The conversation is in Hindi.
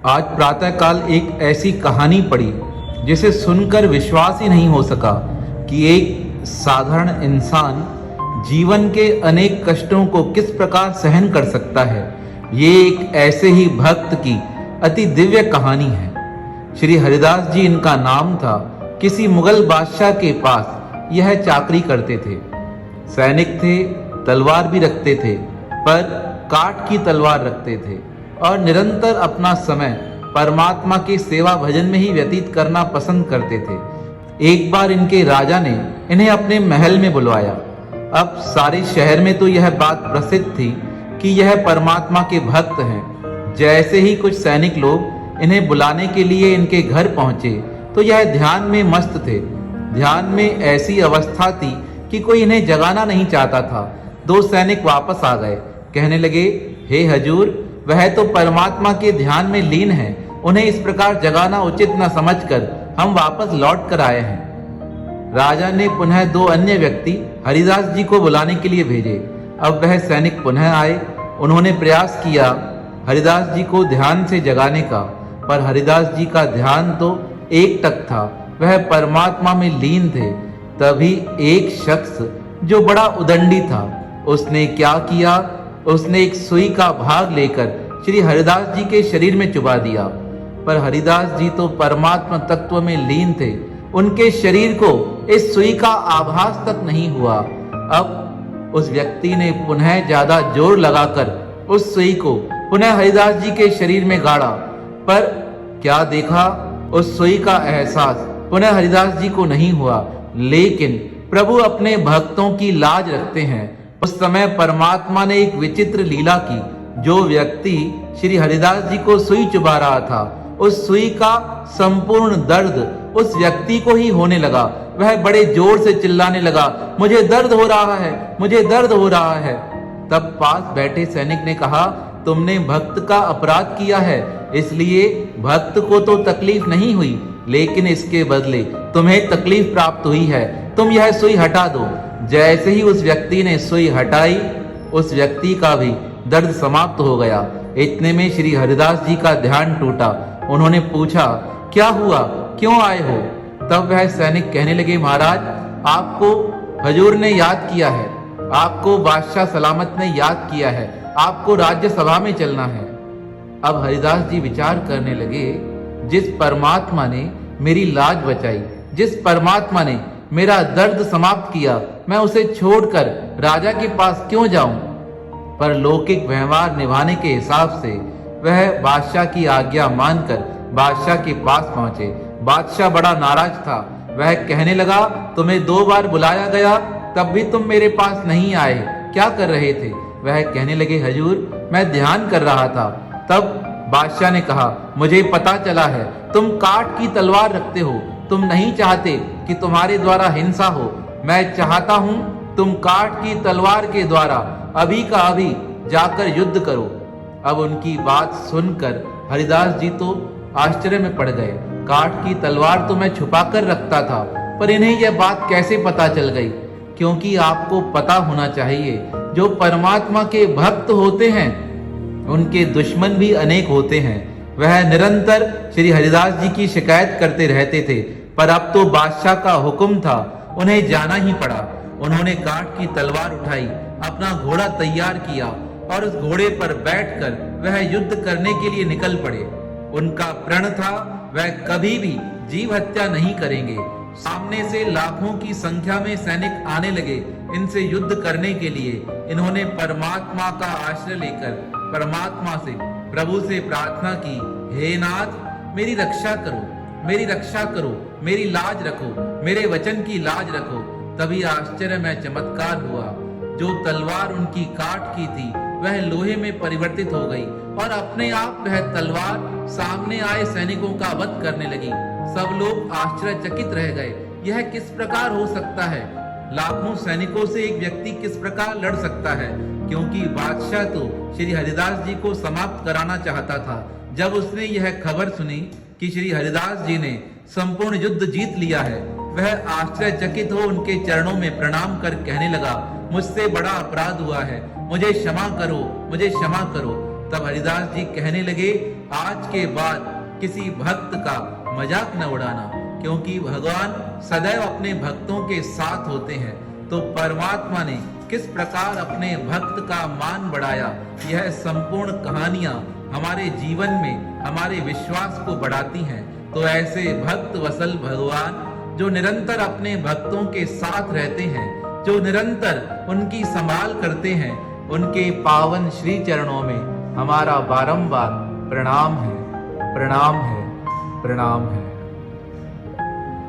आज प्रातःकाल एक ऐसी कहानी पढ़ी जिसे सुनकर विश्वास ही नहीं हो सका कि एक साधारण इंसान जीवन के अनेक कष्टों को किस प्रकार सहन कर सकता है। ये एक ऐसे ही भक्त की अति दिव्य कहानी है। श्री हरिदास जी इनका नाम था। किसी मुगल बादशाह के पास यह चाकरी करते थे। सैनिक थे, तलवार भी रखते थे, पर काठ की तलवार रखते थे और निरंतर अपना समय परमात्मा के सेवा भजन में ही व्यतीत करना पसंद करते थे। एक बार इनके राजा ने इन्हें अपने महल में बुलवाया। अब सारे शहर में तो यह बात प्रसिद्ध थी कि यह परमात्मा के भक्त हैं। जैसे ही कुछ सैनिक लोग इन्हें बुलाने के लिए इनके घर पहुंचे तो यह ध्यान में मस्त थे। ध्यान में ऐसी अवस्था थी कि कोई इन्हें जगाना नहीं चाहता था। दो सैनिक वापस आ गए, कहने लगे, हे हजूर, वह तो परमात्मा के ध्यान में लीन है, उन्हें इस प्रकार जगाना उचित न समझकर हम वापस लौट कर आए हैं। राजा ने पुनः दो अन्य व्यक्ति हरिदास जी को बुलाने के लिए भेजे। अब वह सैनिक पुनः आए। उन्होंने प्रयास किया हरिदास जी को ध्यान से जगाने का, पर हरिदास जी का ध्यान तो एक टक था, वह परमात्मा में लीन थे। तभी एक शख्स जो बड़ा उदंडी था, उसने क्या किया, उसने एक सुई का भाग लेकर श्री हरिदास जी के शरीर में चुबा दिया। पर हरिदास जी तो परमात्मा तत्व में लीन थे, उनके शरीर को इस सुई का आभास तक नहीं हुआ। अब उस व्यक्ति ने पुनः ज्यादा जोर लगाकर उस सुई को पुनः हरिदास जी के शरीर में गाड़ा, पर क्या देखा, उस सुई का एहसास पुनः हरिदास जी को नहीं हुआ। लेकिन प्रभु अपने भक्तों की लाज रखते हैं। उस समय परमात्मा ने एक विचित्र लीला की। जो व्यक्ति श्री हरिदास जी को सुई चुबा रहा था, उस सुई का संपूर्ण दर्द उस व्यक्ति को ही होने लगा। वह बड़े जोर से चिल्लाने लगा, मुझे दर्द हो रहा है, मुझे दर्द हो रहा है। तब पास बैठे सैनिक ने कहा, तुमने भक्त का अपराध किया है, इसलिए भक्त को तो तकलीफ नहीं हुई, लेकिन इसके बदले तुम्हें तकलीफ प्राप्त हुई है। तुम यह सुई हटा दो। जैसे ही उस व्यक्ति ने सुई हटाई, उस व्यक्ति का भी दर्द समाप्त हो गया। इतने में श्री हरिदास जी का ध्यान टूटा। उन्होंने पूछा, क्या हुआ, क्यों आए हो? तब वह सैनिक कहने लगे, महाराज, आपको हजूर ने याद किया है, आपको बादशाह सलामत ने याद किया है, आपको राज्य सभा में चलना है। अब हरिदास जी विचार करने लगे, जिस परमात्मा ने मेरी लाज बचाई, जिस परमात्मा ने मेरा दर्द समाप्त किया, मैं उसे छोड़कर राजा के पास क्यों जाऊं? पर लौकिक व्यवहार निभाने के हिसाब से वह बादशाह की आज्ञा मानकर बादशाह के पास पहुंचे। बादशाह बड़ा नाराज था। वह कहने लगा, तुम्हें 2 बार बुलाया गया, तब भी तुम मेरे पास नहीं आए, क्या कर रहे थे? वह कहने लगे, हजूर, मैं ध्यान कर रहा था। तब बादशाह ने कहा, मुझे पता चला है तुम काठ की तलवार रखते हो, तुम नहीं चाहते कि तुम्हारे द्वारा हिंसा हो। मैं चाहता हूं तुम काठ की तलवार के द्वारा अभी का अभी जाकर युद्ध करो। अब उनकी बात सुनकर हरिदास जी तो आश्चर्य में पड़ गए। काठ की तलवार तो मैं छुपा कर रखता था, पर इन्हें यह बात कैसे पता चल गई? क्योंकि आपको पता होना चाहिए, जो परमात्मा के भक्त होते हैं उनके दुश्मन भी अनेक होते हैं। वह निरंतर श्री हरिदास जी की शिकायत करते रहते थे, पर अब तो बादशाह का हुक्म था, उन्हें जाना ही पड़ा। उन्होंने काठ की तलवार उठाई, अपना घोड़ा तैयार किया और उस घोड़े पर बैठकर वह युद्ध करने के लिए निकल पड़े। उनका प्रण था, वह कभी भी जीव हत्या नहीं करेंगे। सामने से लाखों की संख्या में सैनिक आने लगे इनसे युद्ध करने के लिए। इन्होंने परमात्मा का आश्रय लेकर परमात्मा से, प्रभु से प्रार्थना की, हे नाथ, मेरी रक्षा करो, मेरी रक्षा करो, मेरी लाज रखो, मेरे वचन की लाज रखो। तभी आश्चर्यमय चमत्कार हुआ। जो तलवार उनकी काठ की थी, वह लोहे में परिवर्तित हो गई और अपने आप वह तलवार सामने आए सैनिकों का वध करने लगी। सब लोग आश्चर्यचकित रह गए, यह किस प्रकार हो सकता है? लाखों सैनिकों से एक व्यक्ति किस प्रकार लड़ सकता है? क्योंकि बादशाह तो श्री हरिदास जी को समाप्त कराना चाहता था। जब उसने यह खबर सुनी कि श्री हरिदास जी ने संपूर्ण युद्ध जीत लिया है, वह आश्चर्यचकित हो उनके चरणों में प्रणाम कर कहने लगा, मुझसे बड़ा अपराध हुआ है, मुझे क्षमा करो, मुझे क्षमा करो। तब हरिदास जी कहने लगे, आज के बाद किसी भक्त का मजाक न उड़ाना, क्योंकि भगवान सदैव अपने भक्तों के साथ होते हैं। तो परमात्मा ने किस प्रकार अपने भक्त का मान बढ़ाया, यह संपूर्ण कहानियां हमारे जीवन में हमारे विश्वास को बढ़ाती हैं। तो ऐसे भक्त वसल भगवान जो निरंतर अपने भक्तों के साथ रहते हैं, जो निरंतर उनकी संभाल करते हैं, उनके पावन श्री चरणों में हमारा बारंबार प्रणाम है, प्रणाम है, प्रणाम है।